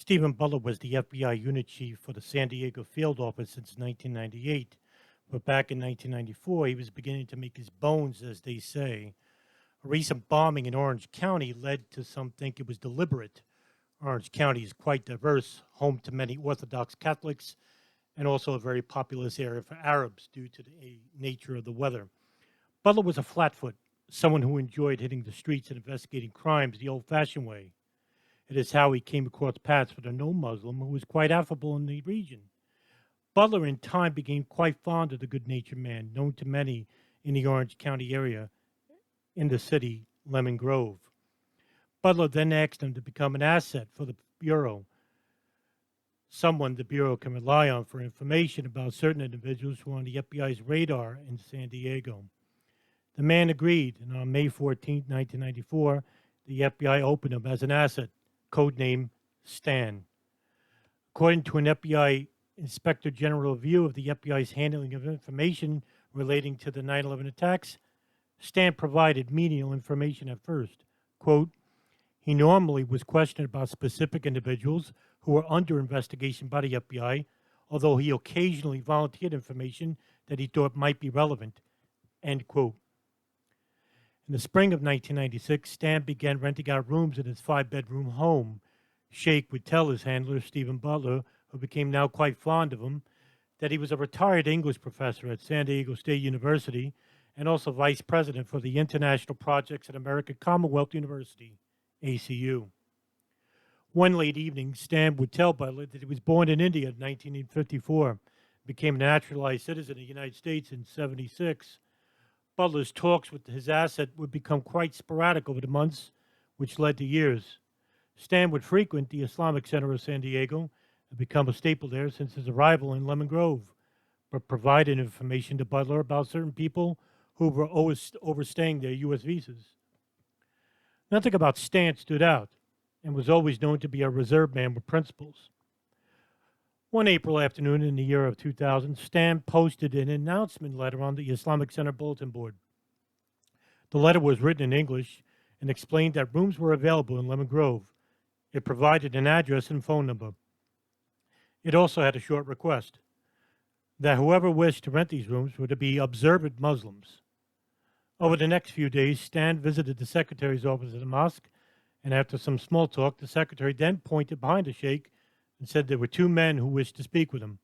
Stephen Butler was the FBI unit chief for the San Diego field office since 1998, but back in 1994, he was beginning to make his bones, as they say. A recent bombing in Orange County led to some think it was deliberate. Orange County is quite diverse, home to many Orthodox Catholics, and also a very populous area for Arabs due to the nature of the weather. Butler was a flatfoot, someone who enjoyed hitting the streets and investigating crimes the old fashioned way. It is how he came across paths with a no Muslim who was quite affable in the region. Butler, in time, became quite fond of the good natured man, known to many in the Orange County area in the city, Lemon Grove. Butler then asked him to become an asset for the Bureau, someone the Bureau can rely on for information about certain individuals who are on the FBI's radar in San Diego. The man agreed, and on May 14, 1994, the FBI opened him as an asset, codename Stan. According to an FBI Inspector General review of the FBI's handling of information relating to the 9/11 attacks, Stan provided menial information at first. Quote, he normally was questioned about specific individuals who were under investigation by the FBI, although he occasionally volunteered information that he thought might be relevant. End quote. In the spring of 1996, Stan began renting out rooms in his 5-bedroom home. Shaikh would tell his handler, Stephen Butler, who became now quite fond of him, that he was a retired English professor at San Diego State University and also vice president for the international projects at American Commonwealth University, ACU. One late evening, Stan would tell Butler that he was born in India in 1954, became a naturalized citizen of the United States in 76. Butler's talks with his asset would become quite sporadic over the months, which led to years. Stan would frequent the Islamic Center of San Diego and become a staple there since his arrival in Lemon Grove, but provided information to Butler about certain people who were overstaying their U.S. visas. Nothing about Stan stood out and was always known to be a reserved man with principles. One April afternoon in the year of 2000, Stan posted an announcement letter on the Islamic Center bulletin board. The letter was written in English and explained that rooms were available in Lemon Grove. It provided an address and phone number. It also had a short request that whoever wished to rent these rooms were to be observant Muslims. Over the next few days, Stan visited the secretary's office at the mosque, and after some small talk, the secretary then pointed behind the sheikh and said there were two men who wished to speak with him.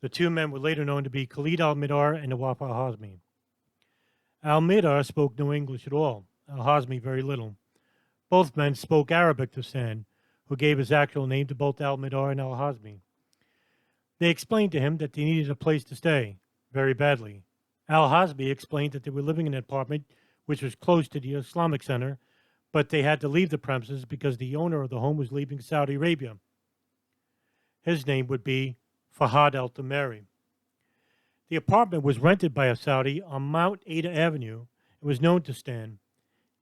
The two men were later known to be Khalid al-Mihdhar and Nawaf al-Hazmi. Al-Mihdhar spoke no English at all, al-Hazmi very little. Both men spoke Arabic to Stan, who gave his actual name to both al-Mihdhar and al-Hazmi. They explained to him that they needed a place to stay, very badly. Al-Hazmi explained that they were living in an apartment which was close to the Islamic Center, but they had to leave the premises because the owner of the home was leaving Saudi Arabia. His name would be Fahad al-Tamari. The apartment was rented by a Saudi on Mount Ada Avenue and was known to Stan.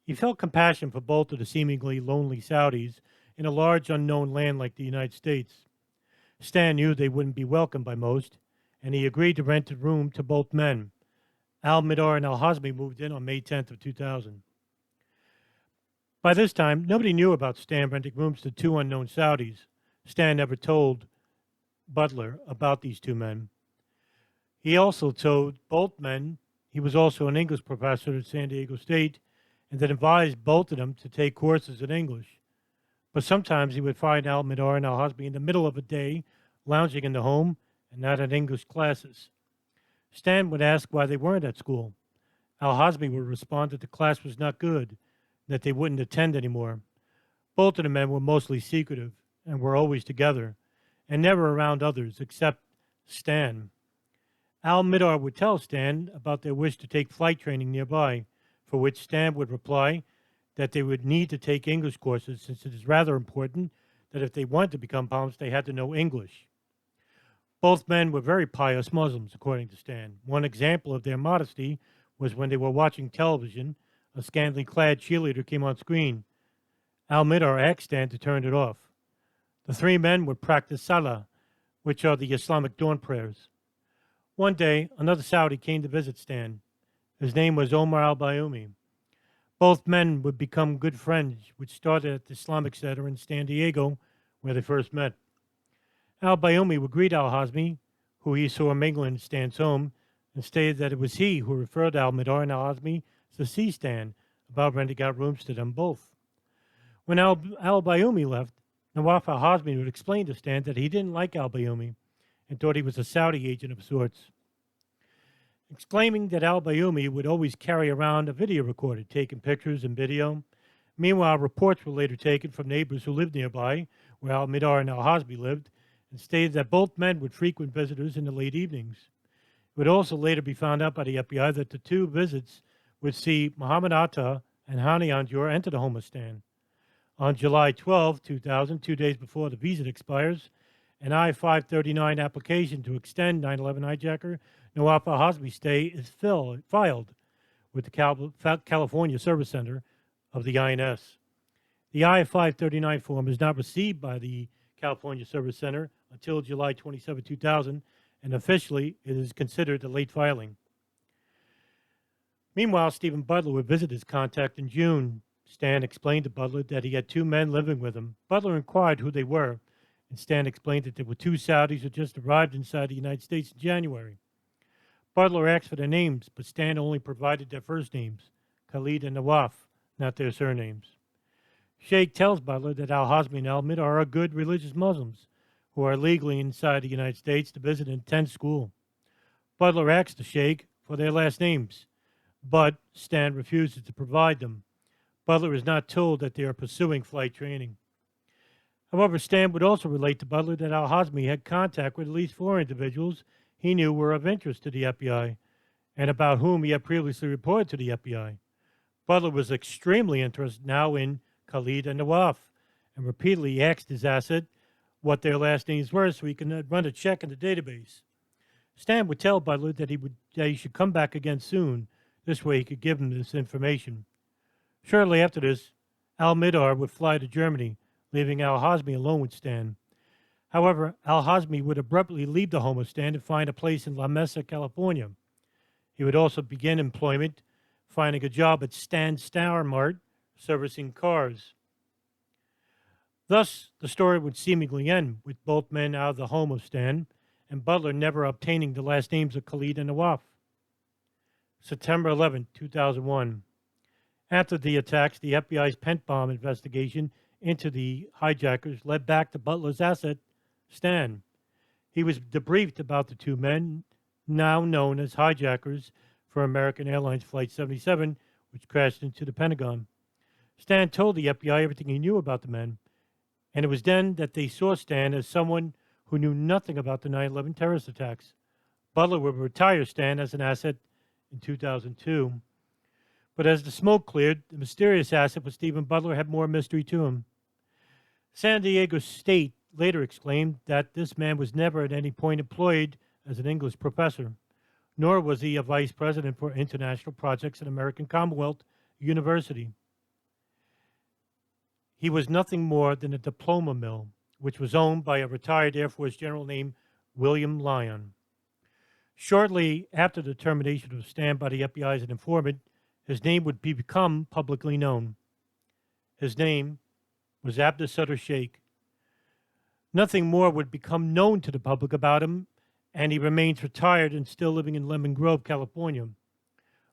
He felt compassion for both of the seemingly lonely Saudis in a large unknown land like the United States. Stan knew they wouldn't be welcomed by most, and he agreed to rent a room to both men. Al-Mihdhar and al-Hazmi moved in on May 10th of 2000. By this time, nobody knew about Stan renting rooms to two unknown Saudis. Stan never told Butler about these two men. He also told both men he was also an English professor at San Diego State and that advised both of them to take courses in English. But sometimes he would find al-Mihdhar and al-Hazmi in the middle of a day, lounging in the home and not at English classes. Stan would ask why they weren't at school. Al-Hazmi would respond that the class was not good, that they wouldn't attend anymore. Both of the men were mostly secretive and were always together, and never around others except Stan. Al-Mihdhar would tell Stan about their wish to take flight training nearby, for which Stan would reply that they would need to take English courses since it is rather important that if they wanted to become pilots, they had to know English. Both men were very pious Muslims, according to Stan. One example of their modesty was when they were watching television, a scantily clad cheerleader came on screen. Al-Mihdhar asked Stan to turn it off. The three men would practice Salah, which are the Islamic dawn prayers. One day, another Saudi came to visit Stan. His name was Omar al-Bayoumi. Both men would become good friends, which started at the Islamic Center in San Diego, where they first met. Al-Bayoumi would greet al-Hazmi, who he saw mingling in Stan's home, and stated that it was he who referred al-Mihdhar and al-Hazmi to see Stan about renting out rooms to them both. When al-Bayoumi left, Nawaf al-Hazmi would explain to Stan that he didn't like al-Bayoumi and thought he was a Saudi agent of sorts, exclaiming that al-Bayoumi would always carry around a video recorder, taking pictures and video. Meanwhile, reports were later taken from neighbors who lived nearby, where al-Mihdhar and al-Hazmi lived, and stated that both men would frequent visitors in the late evenings. It would also later be found out by the FBI that the two visits would see Muhammad Atta and Hani Anjur enter the home of Stan. On July 12, 2000, 2 days before the visa expires, an I-539 application to extend 9/11 hijacker Nawaf al-Hazmi's stay is filed with the California Service Center of the INS. The I-539 form is not received by the California Service Center until July 27, 2000, and officially it is considered a late filing. Meanwhile, Stephen Butler would visit his contact in June. Stan explained to Butler that he had two men living with him. Butler inquired who they were, and Stan explained that there were two Saudis who just arrived inside the United States in January. Butler asked for their names, but Stan only provided their first names, Khalid and Nawaf, not their surnames. Shaikh tells Butler that al-Hazmi and al-Mihdhar are good religious Muslims who are legally inside the United States to visit and attend school. Butler asks the Shaikh for their last names, but Stan refuses to provide them. Butler is not told that they are pursuing flight training. However, Stan would also relate to Butler that al-Hazmi had contact with at least 4 individuals he knew were of interest to the FBI and about whom he had previously reported to the FBI. Butler was extremely interested now in Khalid and Nawaf and repeatedly asked his asset what their last names were so he could run a check in the database. Stan would tell Butler that he should come back again soon. This way he could give him this information. Shortly after this, al-Mihdhar would fly to Germany, leaving al-Hazmi alone with Stan. However, al-Hazmi would abruptly leave the home of Stan and find a place in La Mesa, California. He would also begin employment, finding a job at Stan's Star Mart, servicing cars. Thus, the story would seemingly end with both men out of the home of Stan and Butler never obtaining the last names of Khalid and Nawaf. September 11, 2001. After the attacks, the FBI's pent bomb investigation into the hijackers led back to Butler's asset, Stan. He was debriefed about the two men, now known as hijackers, for American Airlines Flight 77, which crashed into the Pentagon. Stan told the FBI everything he knew about the men, and it was then that they saw Stan as someone who knew nothing about the 9/11 terrorist attacks. Butler would retire Stan as an asset in 2002. But as the smoke cleared, the mysterious asset with Stephen Butler had more mystery to him. San Diego State later exclaimed that this man was never at any point employed as an English professor, nor was he a vice president for international projects at American Commonwealth University. He was nothing more than a diploma mill, which was owned by a retired Air Force general named William Lyon. Shortly after the termination of Stan by the FBI as an informant, his name would become publicly known. His name was Abdussattar Shaikh. Nothing more would become known to the public about him, and he remains retired and still living in Lemon Grove, California.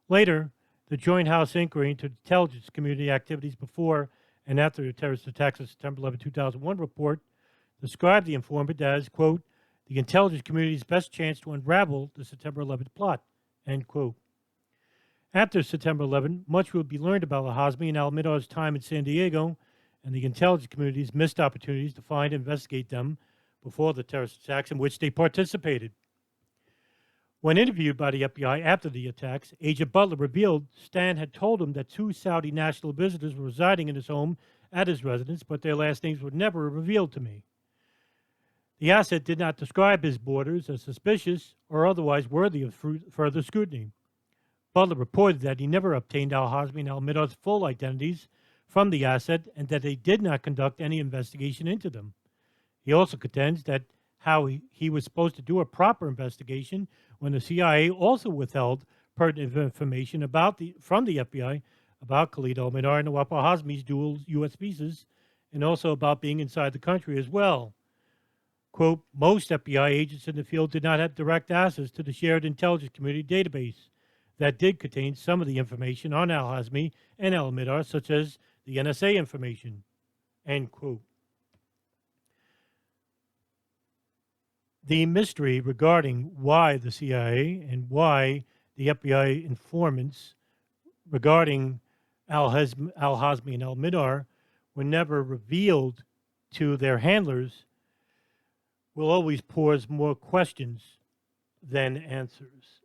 Later, the Joint House Inquiry into Intelligence Community activities before and after the terrorist attacks of September 11, 2001 report described the informant as, quote, the intelligence community's best chance to unravel the September 11th plot, end quote. After September 11, much will be learned about al-Hazmi and al-Mihdhar's time in San Diego and the intelligence community's missed opportunities to find and investigate them before the terrorist attacks in which they participated. When interviewed by the FBI after the attacks, Agent Butler revealed Stan had told him that 2 Saudi national visitors were residing in his home at his residence, but their last names were never revealed to me. The asset did not describe his boarders as suspicious or otherwise worthy of further scrutiny. Butler reported that he never obtained al-Hazmi and al-Mihdhar's full identities from the asset and that they did not conduct any investigation into them. He also contends that how he was supposed to do a proper investigation when the CIA also withheld pertinent information from the FBI about Khalid al-Mihdhar and Nawaf al-Hazmi's dual U.S. visas and also about being inside the country as well. Quote, most FBI agents in the field did not have direct access to the shared intelligence community database that did contain some of the information on al-Hazmi and al-Mihdhar, such as the NSA information, end quote. The mystery regarding why the CIA and why the FBI informants regarding al-Hazmi and al-Mihdhar were never revealed to their handlers will always pose more questions than answers.